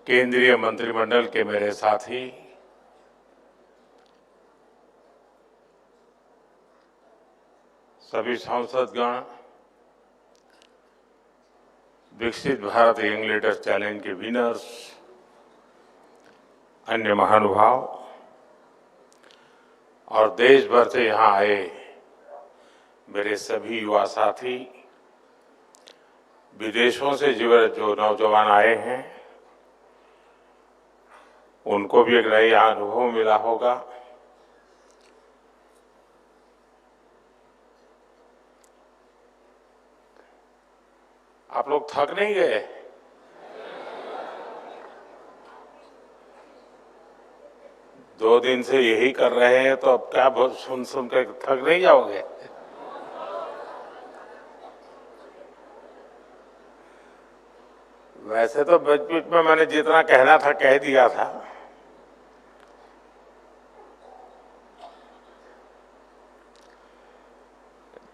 केंद्रीय मंत्रिमंडल के मेरे साथी, सभी सांसदगण, विकसित भारत यंग लीडर्स चैलेंज के विनर्स, अन्य महानुभाव और देश भर से यहां आए मेरे सभी युवा साथी, विदेशों से जो नौजवान आए हैं, उनको भी एक नया अनुभव मिला होगा। आप लोग थक नहीं गए? दो दिन से यही कर रहे हैं तो अब क्या सुन सुन कर थक नहीं जाओगे? वैसे तो बीच में मैंने जितना कहना था कह दिया था।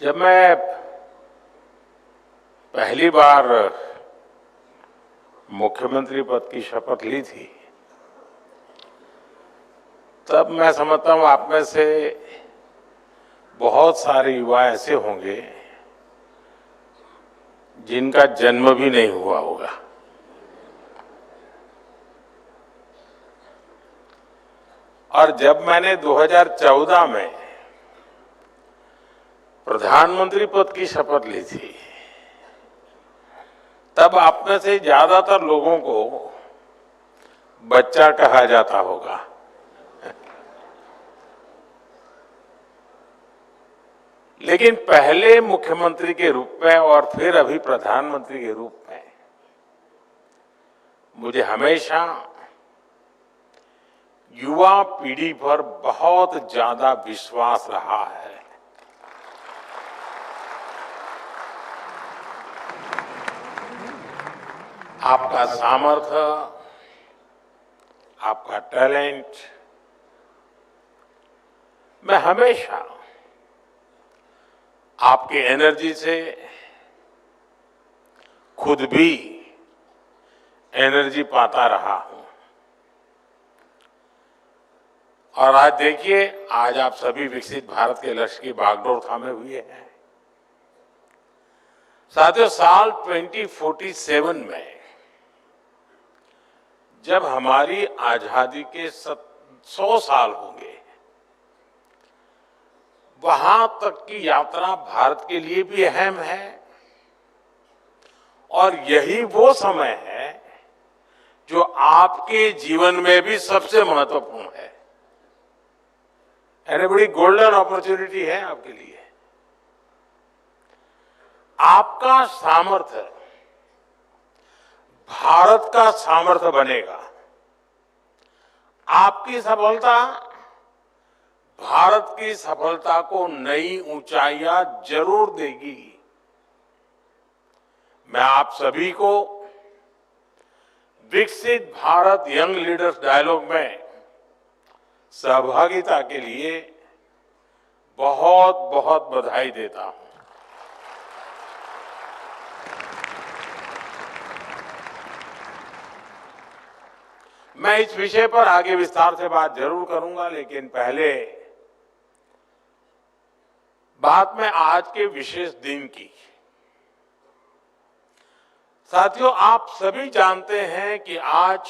जब मैं पहली बार मुख्यमंत्री पद की शपथ ली थी, तब मैं समझता हूं आप में से बहुत सारे युवा ऐसे होंगे जिनका जन्म भी नहीं हुआ होगा। और जब मैंने 2014 में प्रधानमंत्री पद की शपथ ली थी, तब आप में से ज्यादातर लोगों को बच्चा कहा जाता होगा। लेकिन पहले मुख्यमंत्री के रूप में और फिर अभी प्रधानमंत्री के रूप में मुझे हमेशा युवा पीढ़ी पर बहुत ज्यादा विश्वास रहा है। आपका सामर्थ्य, आपका टैलेंट, मैं हमेशा आपकी एनर्जी से खुद भी एनर्जी पाता रहा हूं। और आज देखिए, आज आप सभी विकसित भारत के लक्ष्य की बागडोर थामे हुए हैं। साथियों, साल 2047 में जब हमारी आजादी के 100 साल होंगे, वहां तक की यात्रा भारत के लिए भी अहम है और यही वो समय है जो आपके जीवन में भी सबसे महत्वपूर्ण है। यानी बड़ी गोल्डन अपॉर्चुनिटी है आपके लिए। आपका सामर्थ्य भारत का सामर्थ्य बनेगा। आपकी सफलता भारत की सफलता को नई ऊंचाइयां जरूर देगी। मैं आप सभी को विकसित भारत यंग लीडर्स डायलॉग में सहभागिता के लिए बहुत बहुत बधाई देता हूं। मैं इस विषय पर आगे विस्तार से बात जरूर करूंगा, लेकिन पहले बात में आज के विशेष दिन की। साथियों, आप सभी जानते हैं कि आज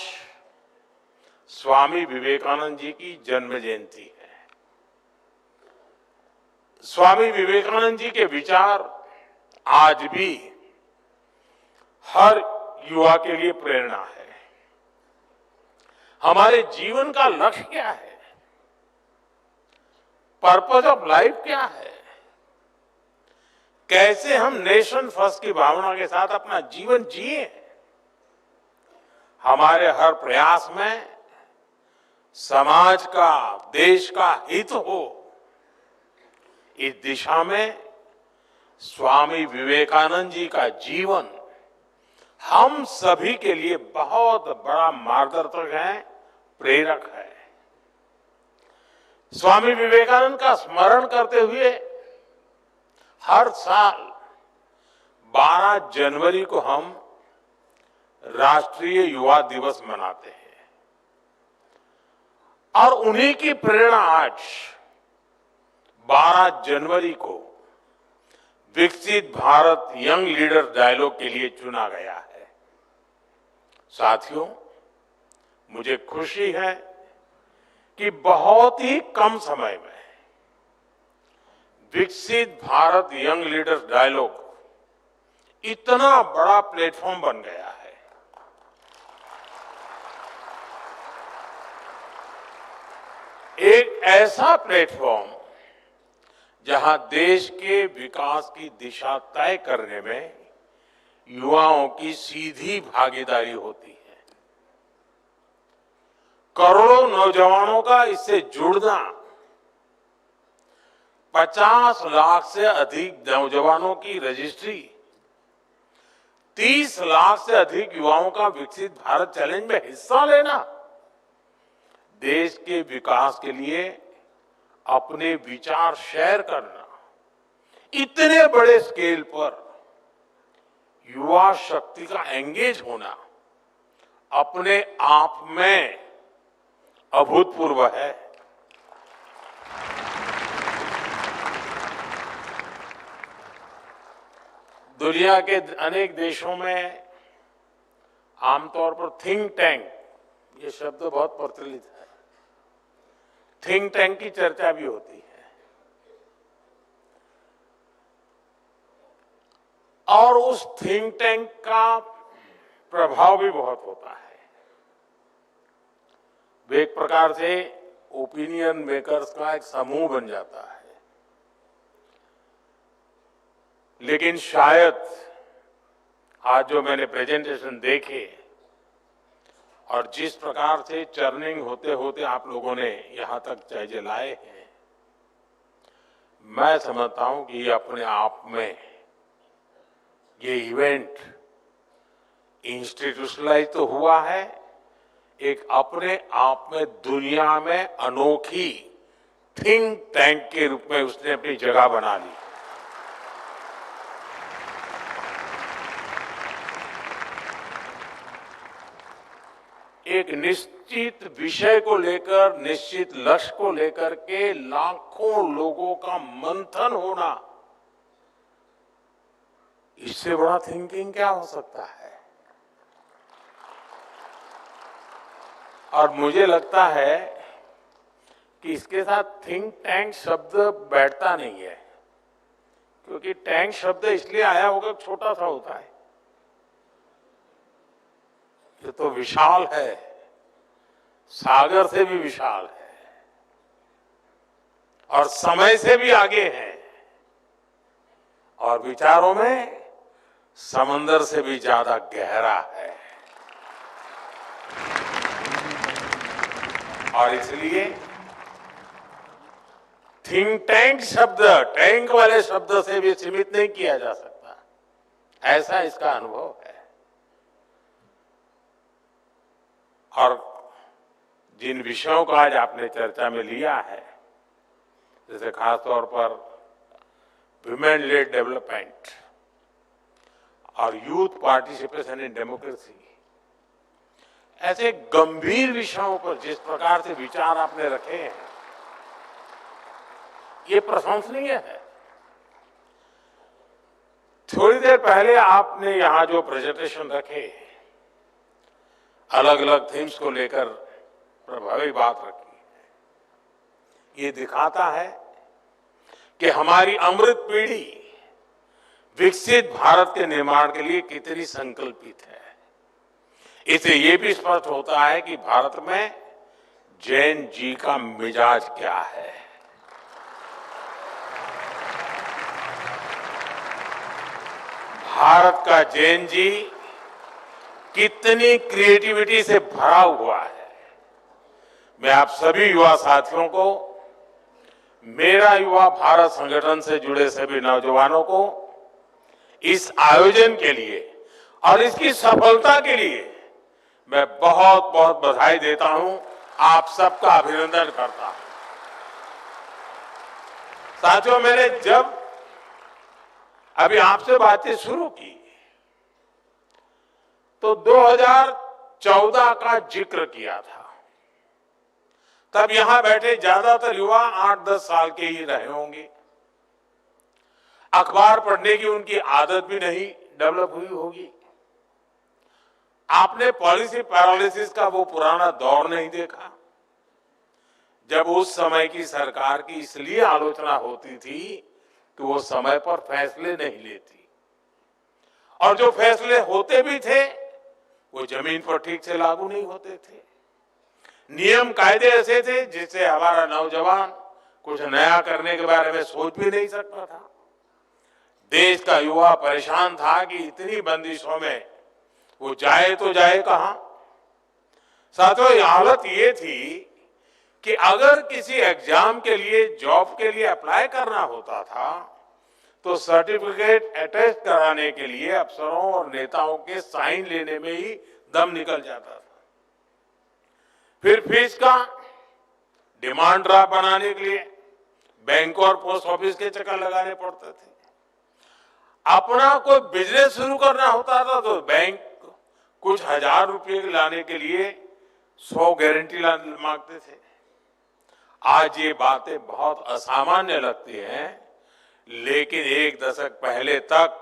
स्वामी विवेकानंद जी की जन्म जयंती है। स्वामी विवेकानंद जी के विचार आज भी हर युवा के लिए प्रेरणा है। हमारे जीवन का लक्ष्य क्या है? पर्पस ऑफ लाइफ क्या है? कैसे हम नेशन फर्स्ट की भावना के साथ अपना जीवन जिए? हमारे हर प्रयास में समाज का, देश का हित हो, इस दिशा में स्वामी विवेकानंद जी का जीवन हम सभी के लिए बहुत बड़ा मार्गदर्शक है, प्रेरक है। स्वामी विवेकानंद का स्मरण करते हुए हर साल 12 जनवरी को हम राष्ट्रीय युवा दिवस मनाते हैं और उन्हीं की प्रेरणा आज 12 जनवरी को विकसित भारत यंग लीडर डायलॉग के लिए चुना गया है। साथियों, मुझे खुशी है कि बहुत ही कम समय में विकसित भारत यंग लीडर्स डायलॉग इतना बड़ा प्लेटफॉर्म बन गया है। एक ऐसा प्लेटफॉर्म जहां देश के विकास की दिशा तय करने में युवाओं की सीधी भागीदारी होती है। करोड़ों नौजवानों का इससे जुड़ना, 50 लाख से अधिक नौजवानों की रजिस्ट्री, 30 लाख से अधिक युवाओं का विकसित भारत चैलेंज में हिस्सा लेना, देश के विकास के लिए अपने विचार शेयर करना, इतने बड़े स्केल पर युवा शक्ति का एंगेज होना अपने आप में अभूतपूर्व है। दुनिया के अनेक देशों में आमतौर पर थिंक टैंक, ये शब्द बहुत प्रचलित है, थिंक टैंक की चर्चा भी होती है और उस थिंक टैंक का प्रभाव भी बहुत होता है। वे एक प्रकार से ओपिनियन मेकर्स का एक समूह बन जाता है। लेकिन शायद आज जो मैंने प्रेजेंटेशन देखे और जिस प्रकार से चर्निंग होते होते आप लोगों ने यहां तक चीजें लाए हैं, मैं समझता हूं कि ये अपने आप में ये इवेंट इंस्टीट्यूशनलाइज तो हुआ है, एक अपने आप में दुनिया में अनोखी थिंक टैंक के रूप में उसने अपनी जगह बना ली। एक निश्चित विषय को लेकर, निश्चित लक्ष्य को लेकर के लाखों लोगों का मंथन होना, इससे बड़ा थिंकिंग क्या हो सकता है। और मुझे लगता है कि इसके साथ थिंक टैंक शब्द बैठता नहीं है, क्योंकि टैंक शब्द इसलिए आया होगा छोटा सा होता है। ये तो विशाल है, सागर से भी विशाल है और समय से भी आगे है और विचारों में समंदर से भी ज्यादा गहरा है। और इसलिए थिंक टैंक शब्द टैंक वाले शब्द से भी सीमित नहीं किया जा सकता, ऐसा इसका अनुभव है। और जिन विषयों को आज आपने चर्चा में लिया है, जैसे खासतौर पर विमेन लेड डेवलपमेंट और यूथ पार्टिसिपेशन इन डेमोक्रेसी, ऐसे गंभीर विषयों पर जिस प्रकार से विचार आपने रखे हैं, ये प्रशंसनीय है। थोड़ी देर पहले आपने यहां जो प्रेजेंटेशन रखे, अलग अलग थीम्स को लेकर प्रभावी बात रखी है, ये दिखाता है कि हमारी अमृत पीढ़ी विकसित भारत के निर्माण के लिए कितनी संकल्पित है। इससे ये भी स्पष्ट होता है कि भारत में जैन जी का मिजाज क्या है। भारत का जैन जी कितनी क्रिएटिविटी से भरा हुआ है। मैं आप सभी युवा साथियों को, मेरा युवा भारत संगठन से जुड़े सभी नौजवानों को इस आयोजन के लिए और इसकी सफलता के लिए मैं बहुत बहुत बधाई देता हूं, आप सबका अभिनंदन करता हूं। साथियों, मैंने जब अभी आपसे बातें शुरू की तो 2014 का जिक्र किया था। तब यहां बैठे ज्यादातर युवा 8-10 साल के ही रहे होंगे। अखबार पढ़ने की उनकी आदत भी नहीं डेवलप हुई होगी। आपने पॉलिसी पैरालिसिस का वो पुराना दौर नहीं देखा, जब उस समय की सरकार की इसलिए आलोचना होती थी कि वो समय पर फैसले नहीं लेती, और जो फैसले होते भी थे वो जमीन पर ठीक से लागू नहीं होते थे। नियम कायदे ऐसे थे जिससे हमारा नौजवान कुछ नया करने के बारे में सोच भी नहीं सकता था। देश का युवा परेशान था कि इतनी बंदिशों में वो जाए तो जाए कहां। साथियों, ये हालत ये थी कि अगर किसी एग्जाम के लिए, जॉब के लिए अप्लाई करना होता था तो सर्टिफिकेट अटेस्ट कराने के लिए अफसरों और नेताओं के साइन लेने में ही दम निकल जाता था। फिर फीस का डिमांड ड्राफ्ट बनाने के लिए बैंक और पोस्ट ऑफिस के चक्कर लगाने पड़ते थे। अपना कोई बिजनेस शुरू करना होता था तो बैंक कुछ हजार रुपए लाने के लिए 100 गारंटी मांगते थे। आज ये बातें बहुत असामान्य लगती हैं, लेकिन एक दशक पहले तक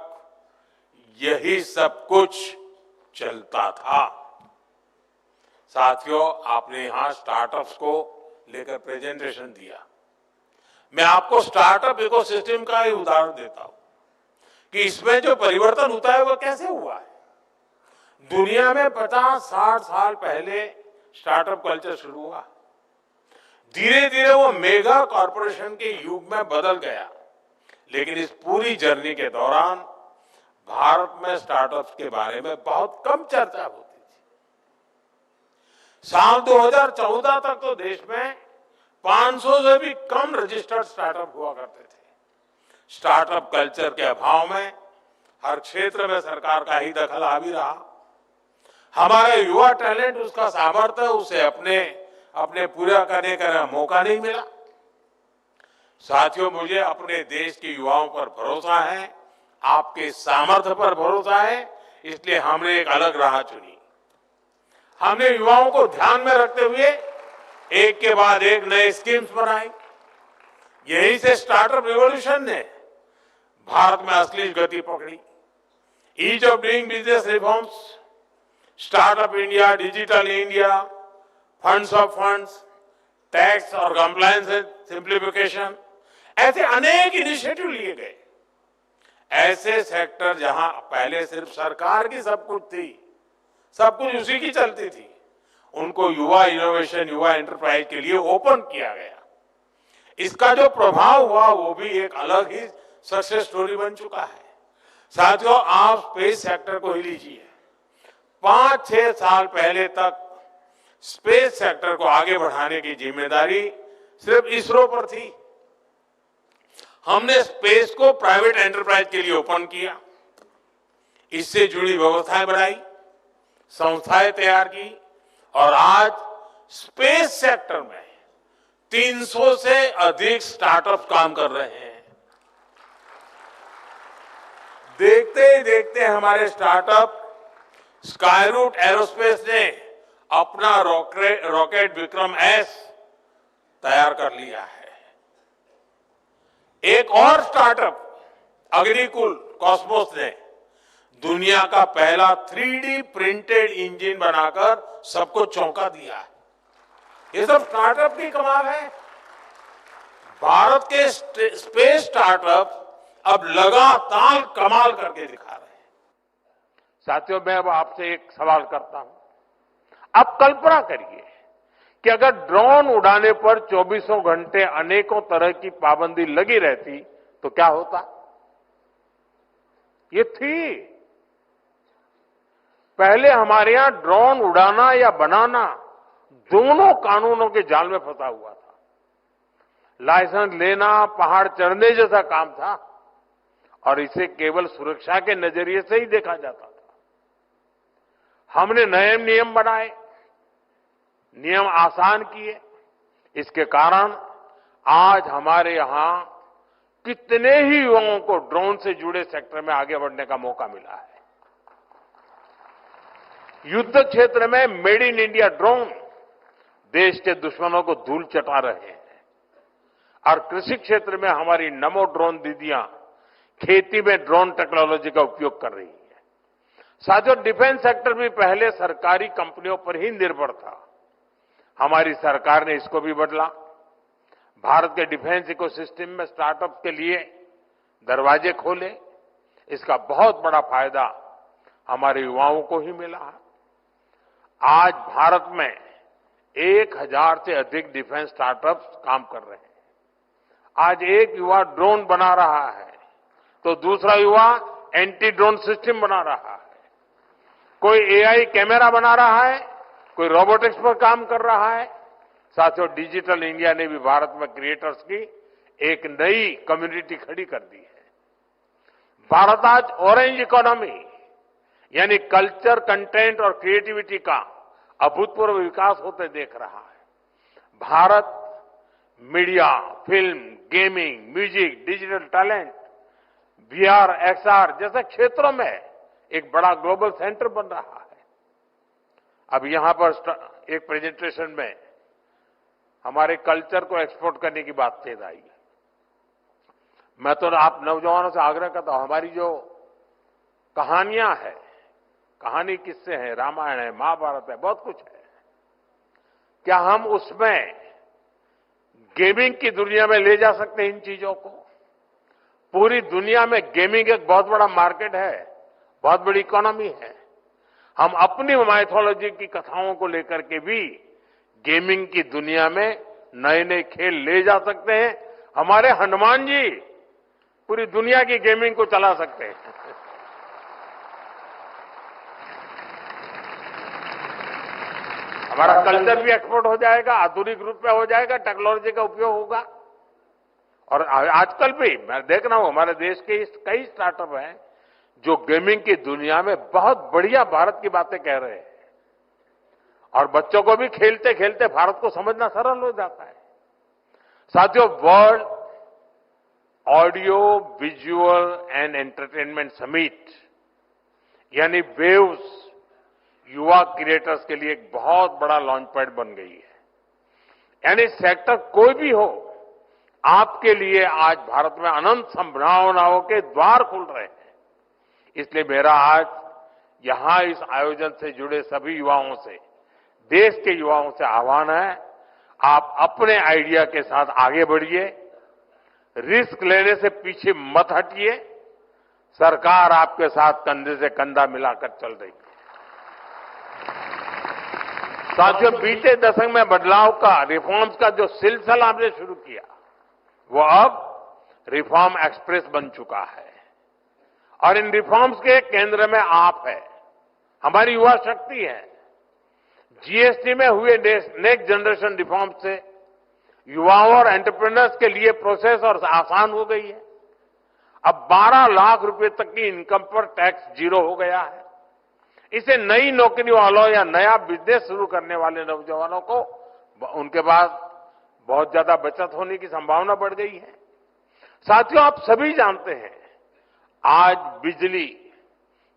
यही सब कुछ चलता था। साथियों, आपने यहां स्टार्टअप्स को लेकर प्रेजेंटेशन दिया। मैं आपको स्टार्टअप इकोसिस्टम का ही उदाहरण देता हूं कि इसमें जो परिवर्तन होता है वो कैसे हुआ है। दुनिया में 50-60 साल पहले स्टार्टअप कल्चर शुरू हुआ, धीरे धीरे वो मेगा कॉरपोरेशन के युग में बदल गया। लेकिन इस पूरी जर्नी के दौरान भारत में स्टार्टअप्स के बारे में बहुत कम चर्चा होती थी। साल 2014 तक तो देश में 500 से भी कम रजिस्टर्ड स्टार्टअप हुआ करते थे। स्टार्टअप कल्चर के अभाव में हर क्षेत्र में सरकार का ही दखल हावी रहा। हमारा युवा टैलेंट, उसका सामर्थ्य, उसे अपने पूरा करने का मौका नहीं मिला। साथियों, मुझे अपने देश के युवाओं पर भरोसा है, आपके सामर्थ्य पर भरोसा है, इसलिए हमने एक अलग राह चुनी। हमने युवाओं को ध्यान में रखते हुए एक के बाद एक नए स्कीम्स बनाई। यहीं से स्टार्टअप रिवॉल्यूशन ने भारत में असली गति पकड़ी। Ease of doing business reforms, startup India, digital India, funds of funds, tax और कंप्लायंस सिंप्लीफिकेशन, ऐसे अनेक इनिशिएटिव लिए गए। ऐसे सेक्टर जहां पहले सिर्फ सरकार की सब कुछ थी, सब कुछ उसी की चलती थी, उनको युवा इनोवेशन, युवा एंटरप्राइज के लिए ओपन किया गया। इसका जो प्रभाव हुआ वो भी एक अलग ही सक्सेस स्टोरी बन चुका है। साथियों, आप स्पेस सेक्टर को ही लीजिए। 5-6 साल पहले तक स्पेस सेक्टर को आगे बढ़ाने की जिम्मेदारी सिर्फ इसरो पर थी। हमने स्पेस को प्राइवेट एंटरप्राइज के लिए ओपन किया, इससे जुड़ी व्यवस्थाएं बनाई, संस्थाएं तैयार की, और आज स्पेस सेक्टर में 300 से अधिक स्टार्टअप काम कर रहे हैं। देखते ही देखते हमारे स्टार्टअप स्काईरूट एरोस्पेस ने अपना रॉकेट विक्रम एस तैयार कर लिया है। एक और स्टार्टअप अग्निकुल कॉस्मोस ने दुनिया का पहला 3D प्रिंटेड इंजन बनाकर सबको चौंका दिया है। ये सब स्टार्टअप की कमाल है। भारत के स्पेस स्टार्टअप अब लगातार कमाल करके दिखा रहे हैं। साथियों, मैं अब आपसे एक सवाल करता हूं। आप कल्पना करिए कि अगर ड्रोन उड़ाने पर 24 घंटे अनेकों तरह की पाबंदी लगी रहती तो क्या होता। ये थी। पहले हमारे यहां ड्रोन उड़ाना या बनाना दोनों कानूनों के जाल में फंसा हुआ था। लाइसेंस लेना पहाड़ चढ़ने जैसा काम था और इसे केवल सुरक्षा के नजरिए से ही देखा जाता था। हमने नए नियम बनाए, नियम आसान किए। इसके कारण आज हमारे यहां कितने ही युवाओं को ड्रोन से जुड़े सेक्टर में आगे बढ़ने का मौका मिला है। युद्ध क्षेत्र में मेड इन इंडिया ड्रोन देश के दुश्मनों को धूल चटा रहे हैं और कृषि क्षेत्र में हमारी नमो ड्रोन दीदियां खेती में ड्रोन टेक्नोलॉजी का उपयोग कर रही है। साथियों, डिफेंस सेक्टर भी पहले सरकारी कंपनियों पर ही निर्भर था। हमारी सरकार ने इसको भी बदला। भारत के डिफेंस इकोसिस्टम में स्टार्टअप के लिए दरवाजे खोले। इसका बहुत बड़ा फायदा हमारे युवाओं को ही मिला है। आज भारत में 1000 से अधिक डिफेंस स्टार्टअप्स काम कर रहे हैं। आज एक युवा ड्रोन बना रहा है तो दूसरा युवा एंटी ड्रोन सिस्टम बना रहा है। कोई एआई कैमरा बना रहा है, कोई रोबोटिक्स पर काम कर रहा है। साथियों, डिजिटल इंडिया ने भी भारत में क्रिएटर्स की एक नई कम्युनिटी खड़ी कर दी है। भारत आज ऑरेंज इकोनॉमी यानी कल्चर, कंटेंट और क्रिएटिविटी का अभूतपूर्व विकास होते देख रहा है। Bharat media, film, gaming, music, digital talent, VR, XR जैसे क्षेत्रों में एक बड़ा ग्लोबल सेंटर बन रहा है। अब यहां पर एक प्रेजेंटेशन में हमारे कल्चर को एक्सपोर्ट करने की बात तेज आई है। मैं तो आप नौजवानों से आग्रह करता हूं, हमारी जो कहानियां हैं, कहानी किस्से हैं, रामायण है, महाभारत है, बहुत कुछ है। क्या हम उसमें गेमिंग की दुनिया में ले जा सकते हैं इन चीजों को? पूरी दुनिया में गेमिंग एक बहुत बड़ा मार्केट है, बहुत बड़ी इकोनॉमी है। हम अपनी माइथोलॉजी की कथाओं को लेकर के भी गेमिंग की दुनिया में नए नए खेल ले जा सकते हैं। हमारे हनुमान जी पूरी दुनिया की गेमिंग को चला सकते हैं। हमारा कल्चर भी एक्सपोर्ट हो जाएगा, आधुनिक रूप में हो जाएगा, टेक्नोलॉजी का उपयोग होगा। और आजकल भी मैं देख रहा हूं हमारे देश के कई स्टार्टअप हैं जो गेमिंग की दुनिया में बहुत बढ़िया भारत की बातें कह रहे हैं और बच्चों को भी खेलते खेलते भारत को समझना सरल हो जाता है। साथियों, world audio visual and entertainment summit यानी वेव्स युवा क्रिएटर्स के लिए एक बहुत बड़ा लॉन्च पैड बन गई है। यानी सेक्टर कोई भी हो, आपके लिए आज भारत में अनंत संभावनाओं के द्वार खुल रहे हैं। इसलिए मेरा आज यहां इस आयोजन से जुड़े सभी युवाओं से, देश के युवाओं से आह्वान है, आप अपने आइडिया के साथ आगे बढ़िए, रिस्क लेने से पीछे मत हटिए। सरकार आपके साथ कंधे से कंधा मिलाकर चल रही है। साथियों, बीते दशक में बदलाव का, रिफॉर्म्स का जो सिलसिला हमने शुरू किया वो अब रिफॉर्म एक्सप्रेस बन चुका है और इन रिफॉर्म्स के केंद्र में आप है, हमारी युवा शक्ति है। जीएसटी में हुए नेक्स्ट जनरेशन रिफॉर्म से युवाओं और एंटरप्रेन्योर्स के लिए प्रोसेस और आसान हो गई है। अब 12 लाख रुपए तक की इनकम पर टैक्स जीरो हो गया है। इसे नई नौकरी वालों या नया बिजनेस शुरू करने वाले नौजवानों को उनके पास बहुत ज्यादा बचत होने की संभावना बढ़ गई है। साथियों, आप सभी जानते हैं आज बिजली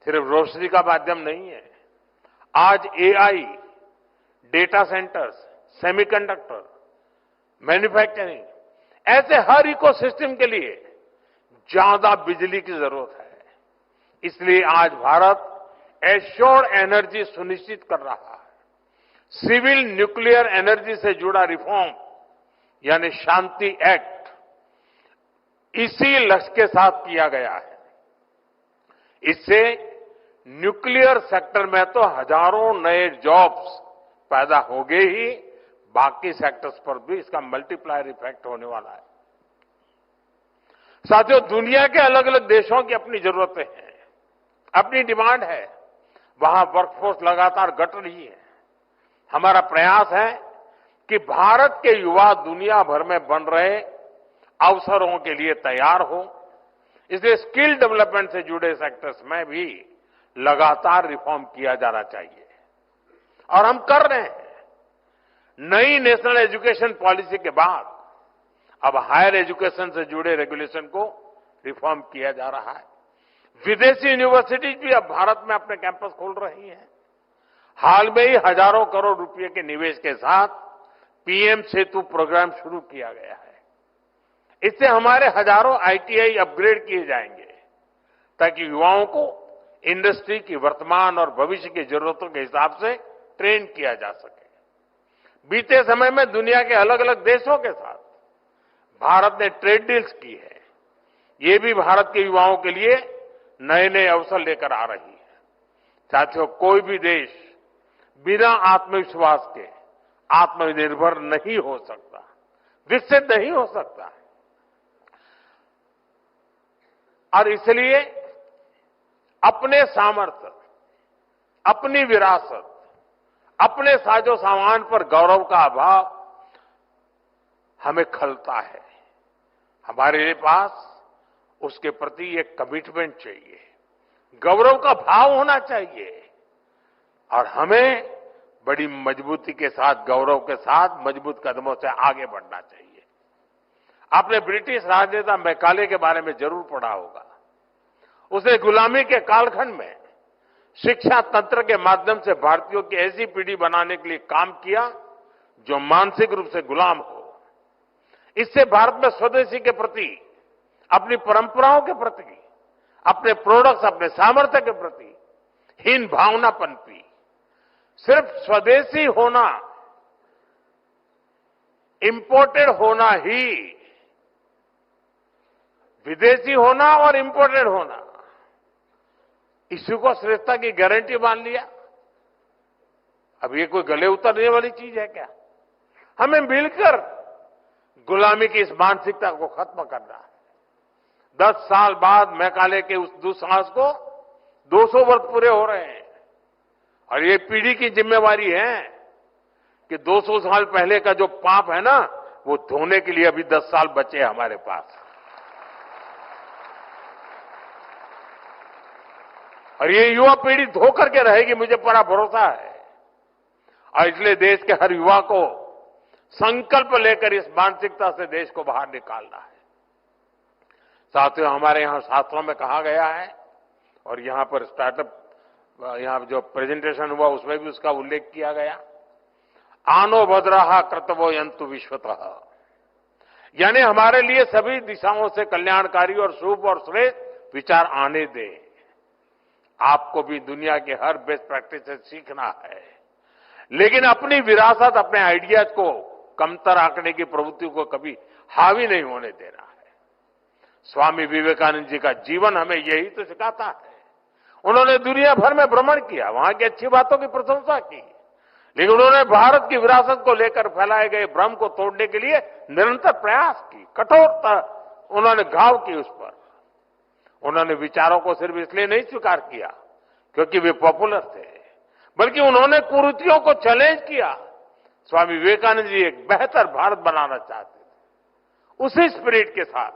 सिर्फ रोशनी का माध्यम नहीं है। आज AI, data centres, semiconductor, manufacturing, ऐसे हर इकोसिस्टम के लिए ज्यादा बिजली की जरूरत है। इसलिए आज भारत एश्योर्ड एनर्जी सुनिश्चित कर रहा है। सिविल न्यूक्लियर एनर्जी से जुड़ा रिफॉर्म यानी शांति एक्ट इसी लक्ष्य के साथ किया गया है। इससे न्यूक्लियर सेक्टर में तो हजारों नए जॉब्स पैदा हो गए ही, बाकी सेक्टर्स पर भी इसका मल्टीप्लायर इफेक्ट होने वाला है। साथियों, दुनिया के अलग अलग देशों की अपनी जरूरतें हैं, अपनी डिमांड है। वहां वर्कफोर्स लगातार घट रही है। हमारा प्रयास है कि भारत के युवा दुनिया भर में बन रहे अवसरों के लिए तैयार हो। इसलिए स्किल डेवलपमेंट से जुड़े सेक्टर्स में भी लगातार रिफॉर्म किया जाना चाहिए और हम कर रहे हैं। नई नेशनल एजुकेशन पॉलिसी के बाद अब हायर एजुकेशन से जुड़े रेगुलेशन को रिफॉर्म किया जा रहा है। विदेशी यूनिवर्सिटीज भी अब भारत में अपने कैंपस खोल रही हैं। हाल में ही हजारों करोड़ रुपए के निवेश के साथ पीएम सेतु प्रोग्राम शुरू किया गया है। इससे हमारे हजारों आईटीआई अपग्रेड किए जाएंगे ताकि युवाओं को इंडस्ट्री की वर्तमान और भविष्य की जरूरतों के हिसाब से ट्रेन किया जा सके। बीते समय में दुनिया के अलग अलग देशों के साथ भारत ने ट्रेड डील्स की है। ये भी भारत के युवाओं के लिए नए नए अवसर लेकर आ रही है। साथियों, कोई भी देश बिना आत्मविश्वास के आत्मनिर्भर नहीं हो सकता, विकसित नहीं हो सकता। और इसलिए अपने सामर्थ्य, अपनी विरासत, अपने साजो सामान पर गौरव का अभाव हमें खलता है। हमारे पास उसके प्रति एक कमिटमेंट चाहिए, गौरव का भाव होना चाहिए और हमें बड़ी मजबूती के साथ, गौरव के साथ मजबूत कदमों से आगे बढ़ना चाहिए। आपने ब्रिटिश राजनेता मैकाले के बारे में जरूर पढ़ा होगा। उसने गुलामी के कालखंड में शिक्षा तंत्र के माध्यम से भारतीयों की ऐसी पीढ़ी बनाने के लिए काम किया जो मानसिक रूप से गुलाम हो। इससे भारत में स्वदेशी के प्रति, अपनी परंपराओं के प्रति, अपने प्रोडक्ट्स, अपने सामर्थ्य के प्रति हीन भावना पनपी। सिर्फ स्वदेशी होना, इंपोर्टेड होना ही, विदेशी होना और इंपोर्टेड होना, इसी को श्रेष्ठता की गारंटी मान लिया। अब ये कोई गले उतरने वाली चीज है क्या? हमें मिलकर गुलामी की इस मानसिकता को खत्म करना है। 10 साल बाद मैकाले के उस दुस्साहस को 200 वर्ष पूरे हो रहे हैं और ये पीढ़ी की जिम्मेवारी है कि 200 साल पहले का जो पाप है ना, वो धोने के लिए अभी 10 साल बचे हैं हमारे पास। और ये युवा पीढ़ी धो करके रहेगी, मुझे पूरा भरोसा है। और इसलिए देश के हर युवा को संकल्प लेकर इस मानसिकता से देश को बाहर निकालना है। साथियों, हमारे यहां शास्त्रों में कहा गया है और यहां पर स्टार्टअप, यहां जो प्रेजेंटेशन हुआ उसमें भी उसका उल्लेख किया गया, आनो भद्रः कर्तव्यो यन्तु विश्वतः। यानी हमारे लिए सभी दिशाओं से कल्याणकारी और शुभ और श्रेष्ठ विचार आने दें। आपको भी दुनिया के हर बेस्ट प्रैक्टिस से सीखना है, लेकिन अपनी विरासत, अपने आइडियाज को कमतर आंकने की प्रवृत्ति को कभी हावी नहीं होने देना है। स्वामी विवेकानंद जी का जीवन हमें यही तो सिखाता है। उन्होंने दुनिया भर में भ्रमण किया, वहां की अच्छी बातों की प्रशंसा की, लेकिन उन्होंने भारत की विरासत को लेकर फैलाए गए भ्रम को तोड़ने के लिए निरंतर प्रयास की, कठोरता उन्होंने घाव की उस पर। उन्होंने विचारों को सिर्फ इसलिए नहीं स्वीकार किया क्योंकि वे पॉपुलर थे, बल्कि उन्होंने कुरीतियों को चैलेंज किया। स्वामी विवेकानंद जी एक बेहतर भारत बनाना चाहते थे। उसी स्पिरिट के साथ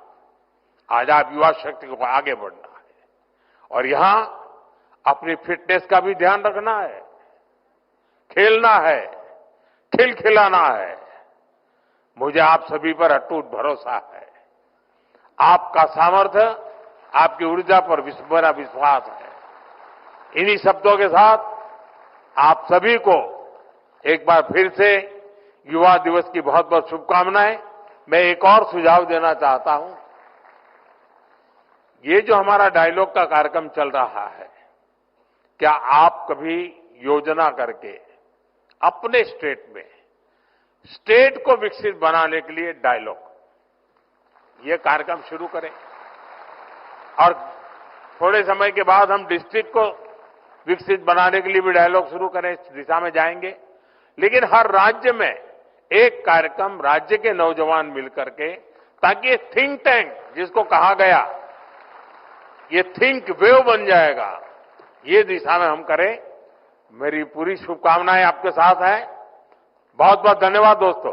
आज आप युवा शक्ति को आगे बढ़ना है और यहां अपनी फिटनेस का भी ध्यान रखना है, खेलना है, खिलखिलाना है। मुझे आप सभी पर अटूट भरोसा है। आपका सामर्थ्य, आपकी ऊर्जा पर मेरा विश्वास है। इन्हीं शब्दों के साथ आप सभी को एक बार फिर से युवा दिवस की बहुत बहुत शुभकामनाएं। मैं एक और सुझाव देना चाहता हूं। ये जो हमारा डायलॉग का कार्यक्रम चल रहा है, क्या आप कभी योजना करके अपने स्टेट में स्टेट को विकसित बनाने के लिए डायलॉग, ये कार्यक्रम शुरू करें और थोड़े समय के बाद हम डिस्ट्रिक्ट को विकसित बनाने के लिए भी डायलॉग शुरू करें, इस दिशा में जाएंगे। लेकिन हर राज्य में एक कार्यक्रम राज्य के नौजवान मिलकर के, ताकि ये थिंक टैंक जिसको कहा गया, ये थिंक वेव बन जाएगा, ये दिशा में हम करें। मेरी पूरी शुभकामनाएं आपके साथ है। बहुत बहुत धन्यवाद दोस्तों।